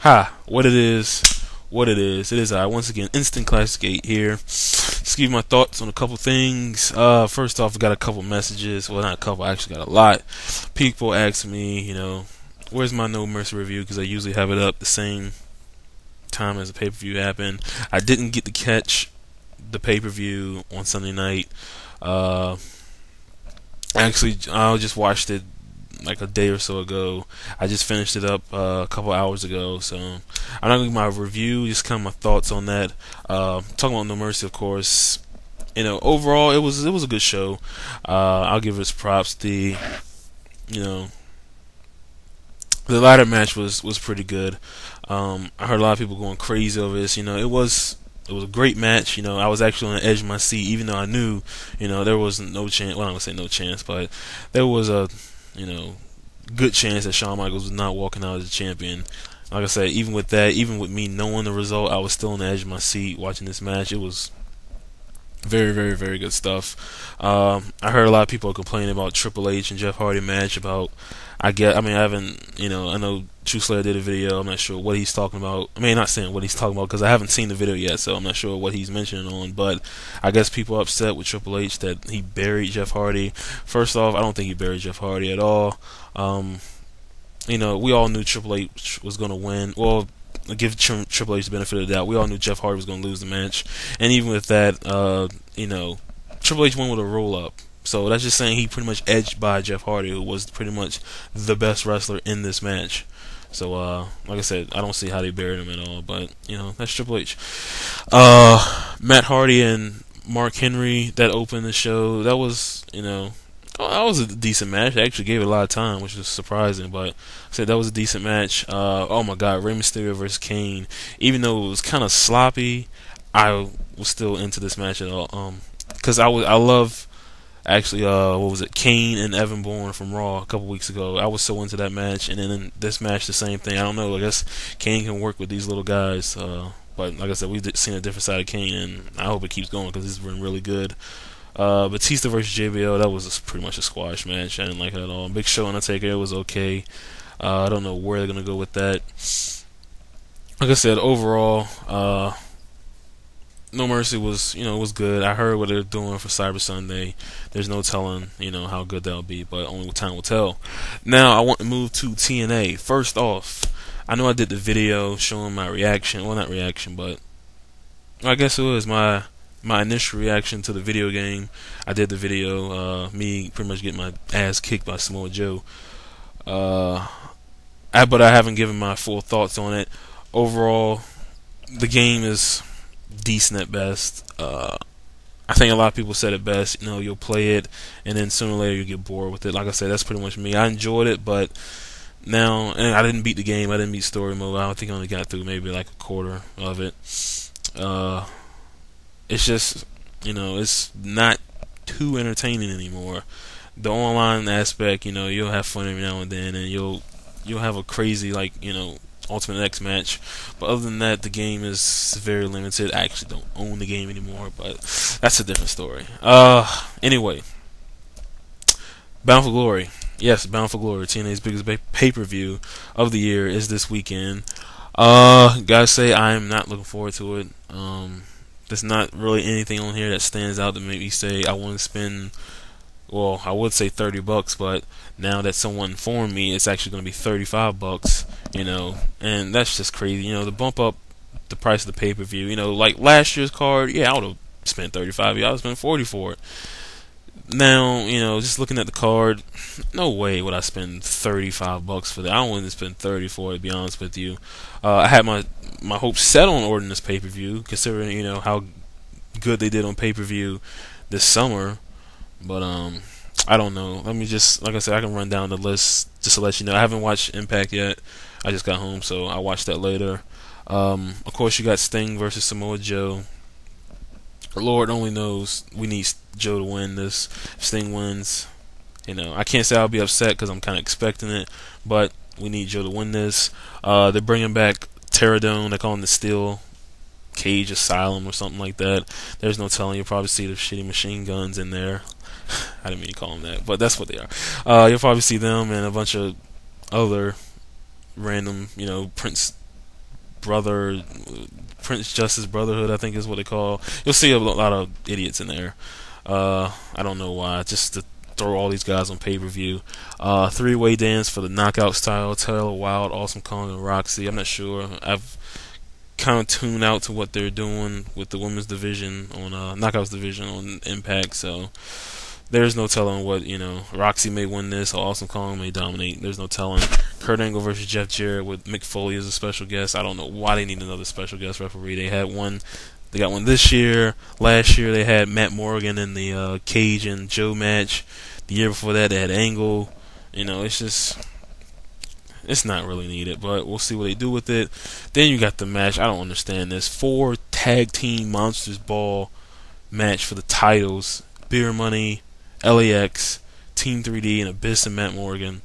Ha, what it is. I once again Instant Classic 8 here. Just give you my thoughts on a couple things. First off, I got a couple messages. Well, not a couple. I actually got a lot. People asking me, where's my No Mercy review? Because I usually have it up the same time as the pay-per-view happened. I didn't get to catch the pay-per-view on Sunday night. Actually, I just watched it like a day or so ago. I just finished it up a couple hours ago, so I'm not gonna give my review, just kind of my thoughts on that. Talking about No Mercy, of course. Overall, it was a good show. I'll give it its props. The ladder match was pretty good. I heard a lot of people going crazy over this. It was a great match. I was actually on the edge of my seat, even though I knew, there was no chance. Well, I'm gonna say no chance, but there was a good chance that Shawn Michaels was not walking out as a champion. Like I said, even with that, even with me knowing the result, I was still on the edge of my seat watching this match. It was very, very, very good stuff. I heard a lot of people complaining about Triple H and Jeff Hardy match. I haven't, I know True Slayer did a video. I'm not sure what he's talking about. Not saying what he's talking about because I haven't seen the video yet, so I'm not sure what he's mentioning on. But I guess people are upset with Triple H that he buried Jeff Hardy. First off, I don't think he buried Jeff Hardy at all. We all knew Triple H was going to win. Well, give Triple H the benefit of the doubt. We all knew Jeff Hardy was going to lose the match, and even with that, Triple H won with a roll up. So that's just saying he pretty much edged by Jeff Hardy, who was pretty much the best wrestler in this match. So, like I said, I don't see how they buried him at all. But that's Triple H. Matt Hardy and Mark Henry that opened the show. That was that was a decent match. I actually gave it a lot of time, which was surprising. But I said that was a decent match. Oh my God, Rey Mysterio versus Kane. Even though it was kind of sloppy, I was still into this match at all. Because I love. Actually, what was it? Kane and Evan Bourne from Raw a couple weeks ago. I was so into that match, and then in this match, the same thing. I don't know. I guess Kane can work with these little guys, but like I said, we've seen a different side of Kane, and I hope it keeps going because this has been really good. Batista versus JBL, that was pretty much a squash match. I didn't like it at all. Big Show and Undertaker, it was okay. I don't know where they're gonna go with that. Like I said, overall, No Mercy was good. I heard what they're doing for Cyber Sunday. There's no telling, how good that'll be, but only time will tell. Now, I want to move to TNA. First off, I know I did the video showing my reaction. Well, not reaction, but I guess it was my initial reaction to the video game. I did the video, me pretty much getting my ass kicked by Samoa Joe. But I haven't given my full thoughts on it. Overall, the game is decent at best. I think a lot of people said it best. You'll play it, and then sooner or later you get bored with it. Like I said, that's pretty much me. I enjoyed it, but now, and I didn't beat the game. I didn't beat story mode. I don't think I only got through maybe like a quarter of it. It's just, it's not too entertaining anymore. The online aspect, you'll have fun every now and then, and you'll have a crazy Ultimate X match, but other than that, the game is very limited. I actually don't own the game anymore, but that's a different story. Anyway, Bound for Glory. Yes, Bound for Glory, TNA's biggest pay-per-view of the year, is this weekend. Gotta say, I am not looking forward to it. There's not really anything on here that stands out that make me say I want to spend. Well, I would say $30, but now that someone informed me, it's actually going to be $35, and that's just crazy. To bump up the price of the pay-per-view, like last year's card, yeah, I would have spent $35. Yeah, I would spend $40 for it. Now, just looking at the card, no way would I spend $35 for that. I don't want to spend $30 for it, to be honest with you. I had my hopes set on ordering this pay-per-view, considering, how good they did on pay-per-view this summer. But I don't know. Let me just, like I said, I can run down the list just to let you know. I haven't watched Impact yet. I just got home, so I'll watch that later. Of course, you got Sting versus Samoa Joe. Lord only knows we need Joe to win this. If Sting wins, I can't say I'll be upset because I'm kind of expecting it, but we need Joe to win this. They're bringing back Pterodon. They call him the Steel Cage Asylum or something like that. There's no telling. You'll probably see the shitty machine guns in there. I didn't mean to call them that, but that's what they are. You'll probably see them and a bunch of other random, Prince brother, Prince Justice Brotherhood, I think is what they call. You'll see a lot of idiots in there. I don't know why, just to throw all these guys on pay-per-view. Three-way dance for the knockout style. Taylor Wilde, Awesome Kong, and Roxy. I'm not sure. I've kind of tuned out to what they're doing with the women's division on knockouts division on Impact. So there's no telling what, Roxy may win this or Awesome Kong may dominate. There's no telling. Kurt Angle versus Jeff Jarrett with Mick Foley as a special guest. I don't know why they need another special guest referee. They had one. They got one this year. Last year they had Matt Morgan in the Cage and Joe match. The year before that they had Angle. It's not really needed, but we'll see what they do with it. Then you got the match. I don't understand this. 4 tag team Monsters Ball match for the titles. Beer Money, LAX, Team 3D, and Abyss and Matt Morgan.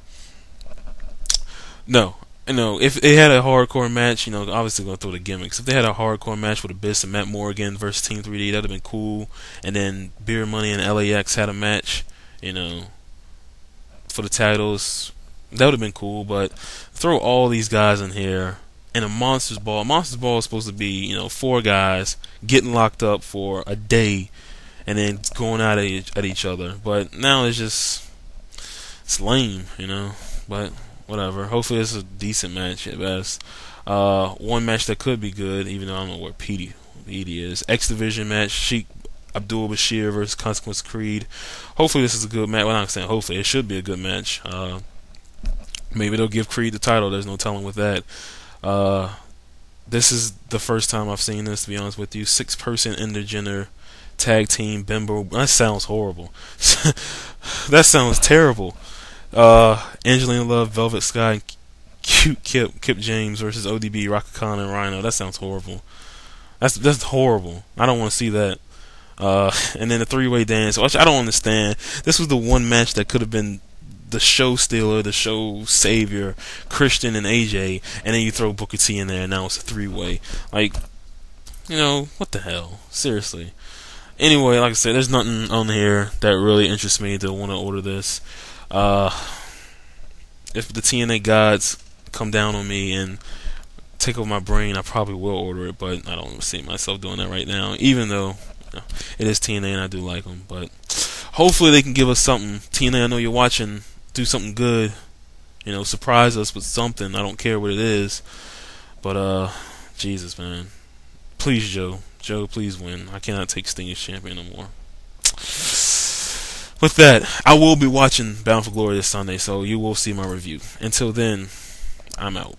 No. If they had a hardcore match, obviously going to throw the gimmicks. If they had a hardcore match with Abyss and Matt Morgan versus Team 3D, that would have been cool. And then Beer Money and LAX had a match, for the titles. That would have been cool, but throw all these guys in here in a Monsters Ball. Monsters Ball is supposed to be, 4 guys getting locked up for a day and then going at each other. But now it's lame, But whatever. Hopefully it's a decent match at best. One match that could be good, even though I don't know where Petey is. X Division match, Sheik Abdul Bashir versus Consequence Creed. Hopefully this is a good match. Well, I'm not saying hopefully. It should be a good match. Maybe they'll give Creed the title. There's no telling with that. This is the first time I've seen this, to be honest with you. 6-person intergender tag team bimbo. That sounds horrible. That sounds terrible. Angelina Love, Velvet Sky, and Cute Kip James versus ODB, Raka Khan, and Rhino. That sounds horrible. That's horrible. I don't want to see that. And then the 3-way dance, which I don't understand. This was the one match that could have been the show stealer, the show savior, Christian and AJ, and then you throw Booker T in there, and now it's a 3-way. What the hell? Seriously. Anyway, like I said, there's nothing on here that really interests me to want to order this. If the TNA gods come down on me and take over my brain, I probably will order it, but I don't see myself doing that right now, even though it is TNA and I do like them. But hopefully they can give us something. TNA, I know you're watching. Do something good. Surprise us with something. I don't care what it is. But, Jesus, man. Please, Joe. Joe, please win. I cannot take Sting as champion no more. With that, I will be watching Bound for Glory this Sunday, so you will see my review. Until then, I'm out.